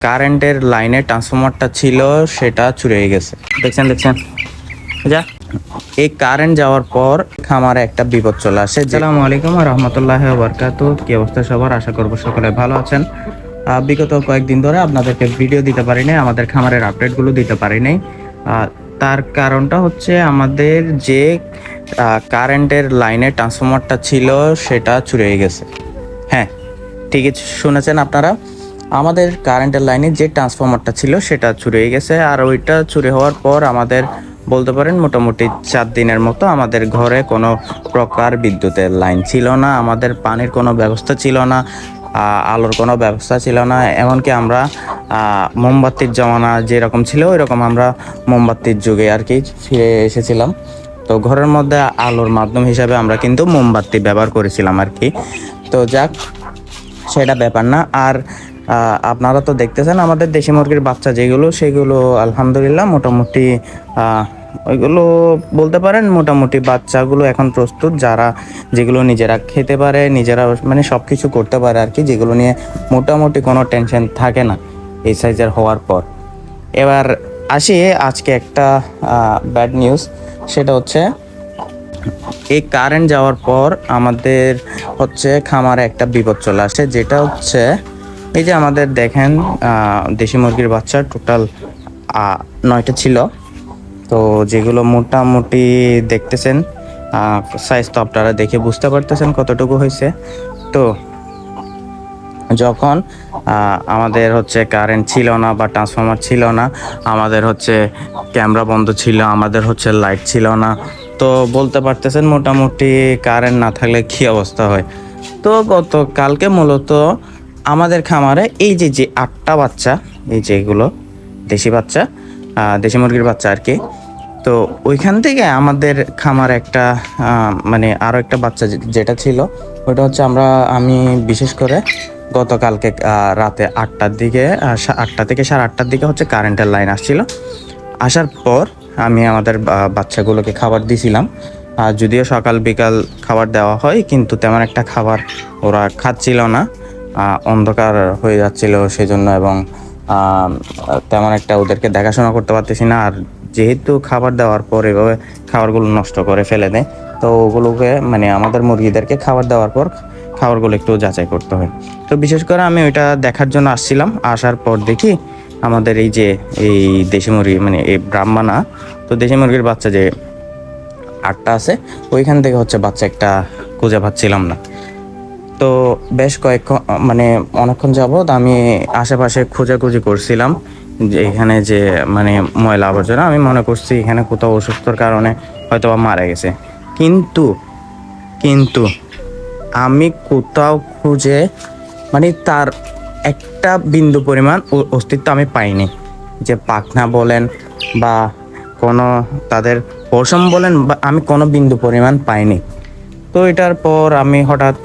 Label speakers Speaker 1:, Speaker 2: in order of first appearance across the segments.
Speaker 1: কারেন্টের লাইনে ট্রান্সফরমারটা ছিল সেটা চুরি হয়ে গেছে। দেখছেন যা এই কারেন্ট যাওয়ার পর খামারে একটা বিপদ চলে আসে। আসসালামু আলাইকুম ওয়া রাহমাতুল্লাহি ওয়া বারাকাতুহু। কি অবস্থা সবার? আশা করব সকলে ভালো আছেন। বিগত কয়েকদিন ধরে আপনাদেরকে ভিডিও দিতে পারি নাই, আমাদের খামারের আপডেটগুলো দিতে পারি নাই। তার কারণটা হচ্ছে আমাদের যে কারেন্টের লাইনে ট্রান্সফরমারটা ছিল সেটা চুরি হয়ে গেছে। হ্যাঁ, ঠিকই শুনেছেন আপনারা। আমাদের কারেন্টের লাইনে যে ট্রান্সফরমারটা ছিল সেটা চুরি হয়ে গেছে। আর ওইটা চুরি হওয়ার পর আমাদের বলতে পারেন মোটামুটি 4 দিনের মতো আমাদের ঘরে কোনো প্রকার বিদ্যুতের লাইন ছিল না, আমাদের পানির কোনো ব্যবস্থা ছিল না, আলোর কোনো ব্যবস্থা ছিল না। এমনকি আমরা মোমবাতির জমানা যেরকম ছিল ওই রকম আমরা মোমবাতির যুগে আর কি ফিরে এসেছিলাম। তো ঘরের মধ্যে আলোর মাধ্যম হিসাবে আমরা কিন্তু মোমবাতি ব্যবহার করেছিলাম আর কি। তো যাক, সেটা ব্যাপার না। আর আপনারা তো দেখতেছেন আমাদের দেশি মুরগির বাচ্চা যেগুলো সেগুলো আলহামদুলিল্লাহ মোটামুটি ওইগুলো বলতে পারেন মোটামুটি বাচ্চাগুলো এখন প্রস্তুত, যারা যেগুলো নিজেরা খেতে পারে, নিজেরা মানে সব কিছু করতে পারে আর কি, যেগুলো নিয়ে মোটামুটি কোনো টেনশন থাকে না এই সাইজের হওয়ার পর। এবার আসি আজকে একটা ব্যাড নিউজ, সেটা হচ্ছে এই কারেন্ট যাওয়ার পর আমাদের হচ্ছে খামারে একটা বিপদ চলে আসে, যেটা হচ্ছে এই যে আমাদের দেখেন দেশি মুরগির বাচ্চা টোটাল 9টা ছিল। তো যেগুলো মোটামুটি দেখতেছেন সাইজ তো আপনারা দেখে বুঝতে পারতেছেন কতটুকু হয়েছে। তো যখন আমাদের হচ্ছে কারেন্ট ছিল না বা ট্রান্সফরমার ছিল না, আমাদের হচ্ছে ক্যামেরা বন্ধ ছিল, আমাদের হচ্ছে লাইট ছিল না, তো বলতে পারতেছেন মোটামুটি কারেন্ট না থাকলে কী অবস্থা হয়। তো গতকালকে মূলত আমাদের খামারে এই যে 8টা বাচ্চা, এই যেগুলো দেশি বাচ্চা, দেশি মুরগির বাচ্চা আর কি, তো ওইখান থেকে আমাদের খামারে একটা মানে আরও একটা বাচ্চা যেটা ছিল ওইটা হচ্ছে আমি বিশেষ করে গতকালকে রাতে 8টার দিকে 8টা থেকে 8:30টার দিকে হচ্ছে কারেন্টের লাইন আসছিল। আসার পর আমি আমাদের বাচ্চাগুলোকে খাবার দিয়েছিলাম। যদিও সকাল বিকাল খাবার দেওয়া হয়, কিন্তু তেমন একটা খাবার ওরা খাচ্ছিল না, অন্ধকার হয়ে যাচ্ছিল সেজন্য, এবং তেমন একটা ওদেরকে দেখাশোনা করতে পারতেছি না। আর যেহেতু খাবার দেওয়ার পর এভাবে খাবারগুলো নষ্ট করে ফেলে দেয়, তো ওগুলোকে মানে আমাদের মুরগিদেরকে খাবার দেওয়ার পর খাবারগুলো একটু যাচাই করতে হয়। তো বিশেষ করে আমি ওইটা দেখার জন্য আসছিলাম। আসার পর দেখি আমাদের এই দেশি মুরগি মানে এই ব্রাহ্মণা, তো দেশি মুরগির বাচ্চা যে 8টা আছে ওইখান থেকে হচ্ছে বাচ্চা একটা খুঁজে পাচ্ছিলাম না। তো বেশ মানে অনেকক্ষণ যাবৎ আমি আশেপাশে খোঁজাখুঁজি করছিলাম, যে এখানে যে মানে ময়লা আবর্জনা, আমি মনে করছি এখানে কোথাও অসুস্থর কারণে হয়তো বা মারা গেছে, কিন্তু আমি কোথাও খুঁজে মানে তার একটা বিন্দু পরিমাণ অস্তিত্ব আমি পাইনি। যে পাখনা বলেন বা কোনো তাদের পশম বলেন, বা আমি কোনো বিন্দু পরিমাণ পাইনি। তো এটার পর আমি হঠাৎ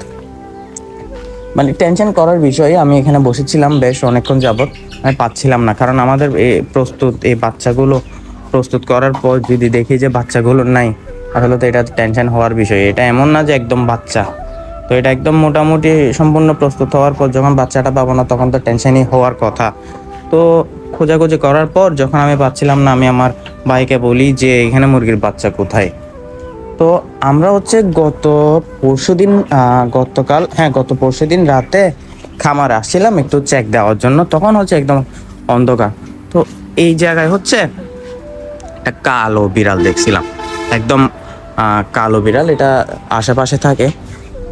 Speaker 1: মানে টেনশন করার বিষয়ে আমি এখানে বসেছিলাম বেশ অনেকক্ষণ যাবৎ, আমি পাচ্ছিলাম না। কারণ আমাদের এই বাচ্চাগুলো প্রস্তুত করার পর যদি দেখি যে বাচ্চাগুলো নাই, আসলে তো এটা টেনশন হওয়ার বিষয়। এটা এমন না যে একদম বাচ্চা, তো এটা একদম মোটামুটি সম্পূর্ণ প্রস্তুত হওয়ার পর যখন বাচ্চাটা পাবো না তখন তো টেনশনই হওয়ার কথা। তো খোঁজাখুঁজি করার পর যখন আমি পাচ্ছিলাম না, আমি আমার ভাইকে বলি যে এখানে মুরগির বাচ্চা কোথায়। তো আমরা হচ্ছে গত পরশুদিন রাতে খামারে আসছিলাম একটু চেক দেওয়ার জন্য, তখন হচ্ছে একদম অন্ধকার। তো এই জায়গায় হচ্ছে একটা কালো বিড়াল দেখছিলাম, একদম কালো বিড়াল, এটা আশেপাশে থাকে।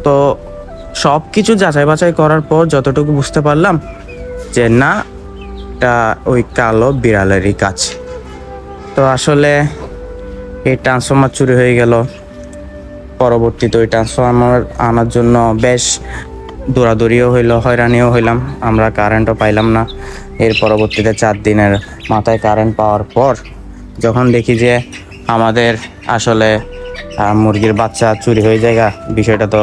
Speaker 1: তো সব কিছু যাচাই বাছাই করার পর যতটুকু বুঝতে পারলাম যে না, এটা ওই কালো বিড়ালেরই কাজ। তো আসলে এই ট্রান্সফরমার চুরি হয়ে গেল। পরবর্তীতে ওই ট্রান্সফরমার আনার জন্য বেশ দৌড়াদৌড়িও হইলো, হয়রানিও হইলাম, আমরা কারেন্টও পাইলাম না। এর পরবর্তীতে 4 দিনের মাথায় কারেন্ট পাওয়ার পর যখন দেখি যে আমাদের আসলে মুরগির বাচ্চা চুরি হয়ে যায়, বিষয়টা তো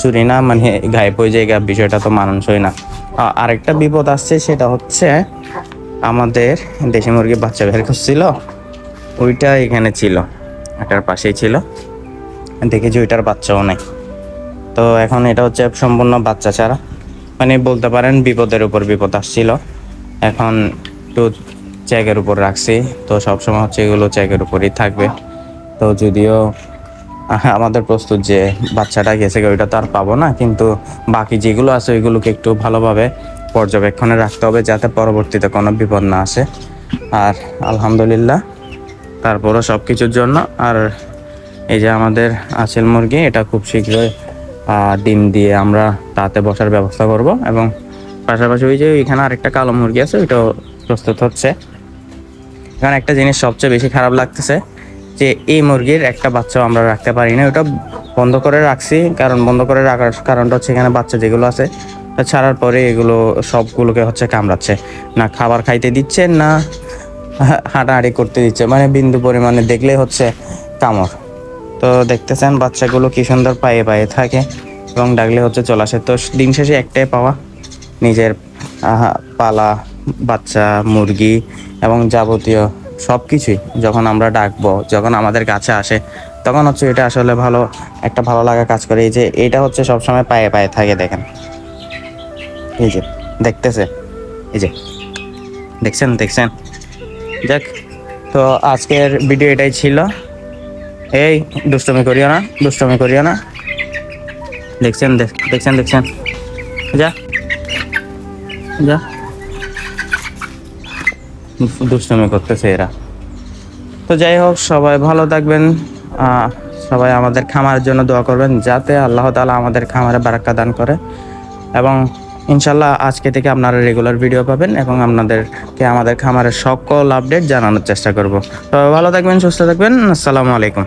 Speaker 1: চুরি না মানে গায়েব হয়ে যায়, বিষয়টা তো মানানসই না। আরেকটা বিপদ আসছে, সেটা হচ্ছে আমাদের দেশি মুরগির বাচ্চা বের করছিল, ওইটা এখানে ছিল, এটার পাশেই ছিল, দেখেছি ওইটার বাচ্চাও নাই। তো এখন এটা হচ্ছে সম্পূর্ণ বাচ্চা ছাড়া, মানে বলতে পারেন বিপদের উপর বিপদ আসছিল। এখন একটু চেকের উপর রাখছি, তো সবসময় হচ্ছে এগুলো চেকের উপরই থাকবে। তো যদিও আমাদের প্রস্তুত যে বাচ্চাটা গেছে ওইটা তো আর পাবো না, কিন্তু বাকি যেগুলো আছে ওইগুলোকে একটু ভালোভাবে পর্যবেক্ষণে রাখতে হবে যাতে পরবর্তীতে কোনো বিপদ না আসে। আর আলহামদুলিল্লাহ তারপরও সব কিছুর জন্য। আর এই যে আমাদের আসিল মুরগি, এটা খুব শীঘ্রই ডিম দিয়ে আমরা তাতে বসার ব্যবস্থা করব, এবং পাশাপাশি ওই যে এখানে আরেকটা কালো মুরগি আছে ওইটাও প্রস্তুত হচ্ছে। এখানে একটা জিনিস সবচেয়ে বেশি খারাপ লাগতেছে যে এই মুরগির একটা বাচ্চাও আমরা রাখতে পারি না, ওটা বন্ধ করে রাখছি। কারণ বন্ধ করে রাখার কারণটা হচ্ছে এখানে বাচ্চা যেগুলো আছে ছাড়ার পরে এগুলো সবগুলোকে হচ্ছে কামড়াচ্ছে, না খাবার খাইতে দিচ্ছে না হাঁটাহাঁটি করতে দিচ্ছে, মানে বিন্দু পরিমাণে দেখলেই হচ্ছে কামড়। তো দেখতেছেন বাচ্চাগুলো কি সুন্দর পায়ে পায়ে থাকে এবং ডাকলে হচ্ছে চলে আসে। তো দিন শেষে একটাই পাওয়া, নিজের পালা বাচ্চা মুরগি এবং যাবতীয় সব কিছুই যখন আমরা ডাকবো, যখন আমাদের কাছে আসে, তখন হচ্ছে এটা আসলে ভালো একটা ভালো লাগা কাজ করে। এই যে এটা হচ্ছে সবসময় পায়ে পায়ে থাকে, দেখেন এই যে দেখতেছে, এই যে দেখছেন দেখছেন। যাক, তো আজকের ভিডিও এটাই ছিল। এই দুষ্টমি করিও না, দুষ্টমি করিও না। দেখছেন দেখছেন দেখছেন, যা যা, দুষ্টমি করতেছে এরা। তো যাই হোক, সবাই ভালো থাকবেন, সবাই আমাদের খামারের জন্য দোয়া করবেন যাতে আল্লাহ তাআলা আমাদের খামারে বারাকা দান করে, এবং ইনশাল্লাহ আজকে থেকে আপনারা রেগুলার ভিডিও পাবেন এবং আপনাদেরকে আমাদের খামারের সকল আপডেট জানানোর চেষ্টা করব। সবাই ভালো থাকবেন, সুস্থ থাকবেন। আসসালামু আলাইকুম।